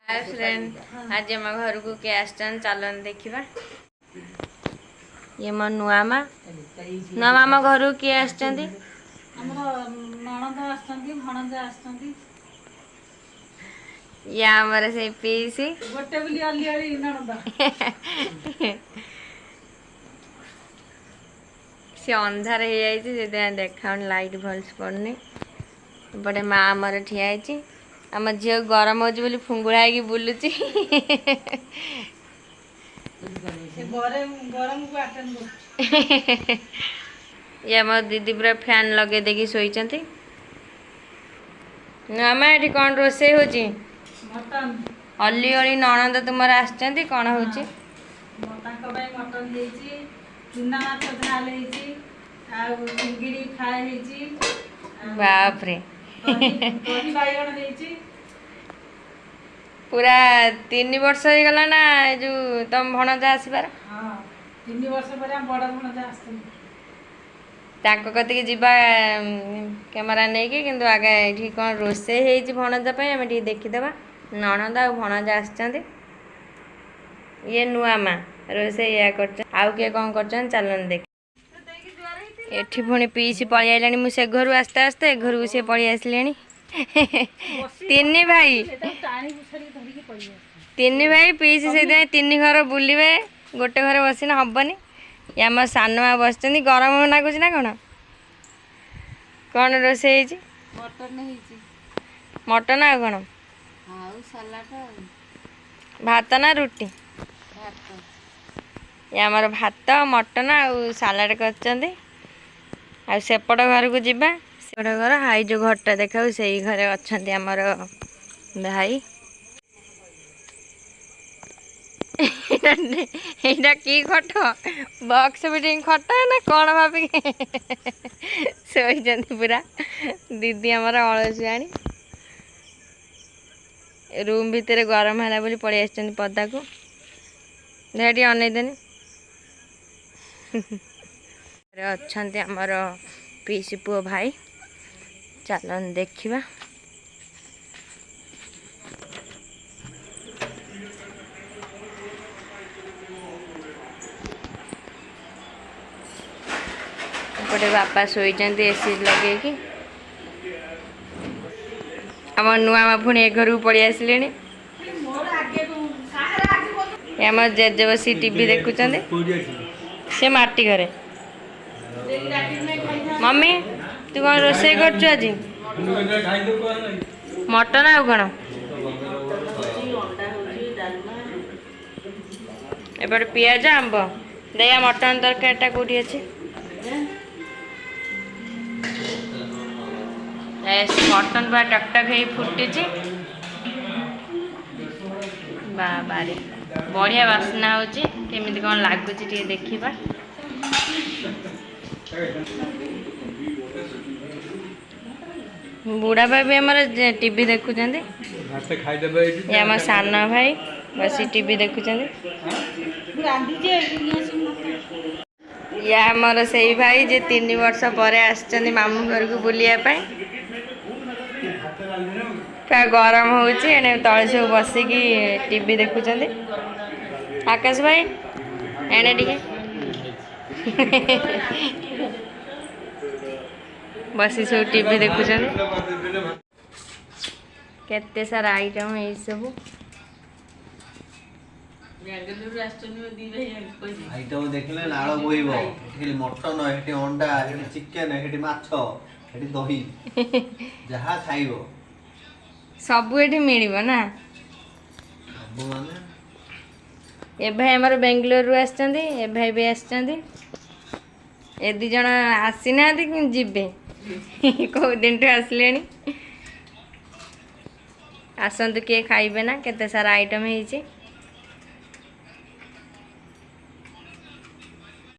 Hi friend, आज आम घर को किए आसान चलन देखा। ये मो नुआ मामा घर को किए या आमर से पीसी गोटे बोली अली अली नणंद सी अंधार हो जाए देखा लाइट भल्स पड़नी। बड़े माँ आमर ठिया आम झील गरम हो फुंगुड़ा है बुलुची। ये आम दीदी पूरा फैन लगे देखी शोचती। आमा ये कौन रोसे हो अली अली नणंद तुम आसचंदी कौन हो बाप रे पूरा 3 वर्ष हो गला ना जो तुम भणजा आसबार। हाँ 3 वर्ष पर बड़ भणजा आसते कतिक जीवा कैमेरा नहीं कि किंतु आगे ये कौन रोसे हो भणजा आम देखीदे। नणंद आ भणजा आसचंदी। ये नुआ माँ रोसे या आउ किए कौन कर चलन देख। एठी पुणी पीसी पलि आइलानी। मु से घर आस्ते आस्ते ए घर को सी पलि आसले। 3 भाई 3 भाई पीसी से 3 घर बुलवे गोटे घर बसिना हबनी। आम सान माँ बस गरम लगुच ना कौन कौन रोसे मटन आ कौन भात ना रुटी आमर भात मटन आ सालाड कर। सेपट घर को जीवा सेपट घर हाई जो घरटा देखा से घर अच्छा आमर भाई। एटा की खट बक्स बिटिंग खट ना कौन भाभी शोचती पूरा। दीदी आमर अलसियाणी रूम भितर गरम है बोली पड़े आस पदा को देखा अनईदेनि। अच्छा आमर पीसी पुओ भाई चलन देखा। गोटे बापा शोचती एसी लगे आम नुआ माँ पुणी घर को पलि आसिले। आम जेजे बस टीवी देखुं से माटी घरे। मम्मी तू कौन रोसे कर आज मटन आ कौन एपटे पियाज आंब दया मटन तरकारीटा कौटी अच्छे मटन पूरा टकटक हो फुटी बारे बढ़िया बास्ना होमी कौन लगुच देखा। बुढ़ा भाई भी आमर टीवी देखुं आम सान भाई बस टीवी देखुं। या आमर से भाई जे 3 वर्ष पर आसचंदी मामू घर को बुलिया गरम हो तले सब बसिकी टीवी देखुं। आकाश भाई एने टिके बसी सब टीवी देखुं। केते सारा आइटम है सब आइटम देखले नाळ बोइबो। एठी मटन एठी अंडा एठी चिकन एठी माछ एठी दही जहा खाइबो सब एठी मिलिबो ना। सब माने ए भाई हमर बेंगलोर रु आछंदी ए भाई भी आछंदी। ए 2 जण आसी ना कि जिबे को दिन टू आसले आसंतु किए खाइबे ना केते सारा आइटम है।